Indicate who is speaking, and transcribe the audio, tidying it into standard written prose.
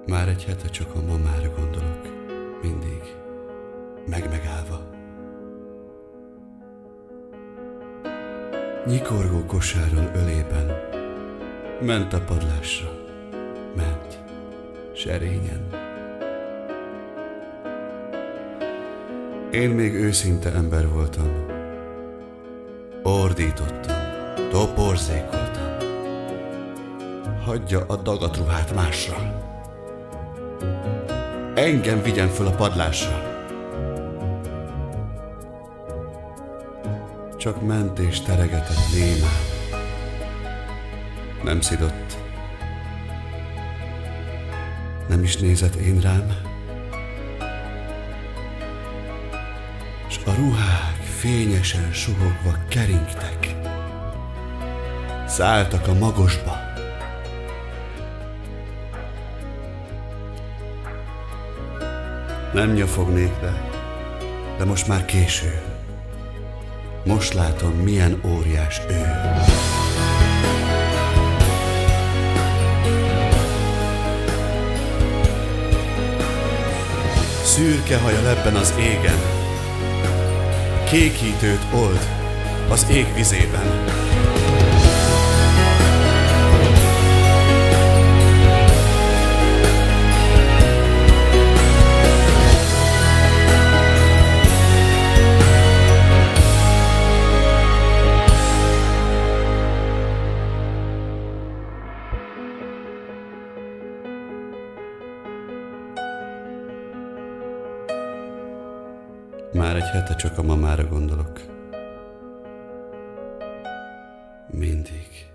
Speaker 1: Már egy hete csak a mamára gondolok, mindig, megállva. Nyikorgó kosárral ölében ment a padlásra, ment serényen. Én még őszinte ember voltam, ordítottam, toporzékoltam. Hagyja a dagatruhát másra, engem vigyen föl a padlásra. Csak ment és teregetett némán, nem szidott, nem is nézett én rám, s a ruhák fényesen suhogva keringtek, szálltak a magosba. Nem nyafognék, de most már késő. Most látom, milyen óriás ő. Szürke haja lebben az égen, kékítőt old az ég vizében. Már egy hete csak a mamára gondolok. Mindig.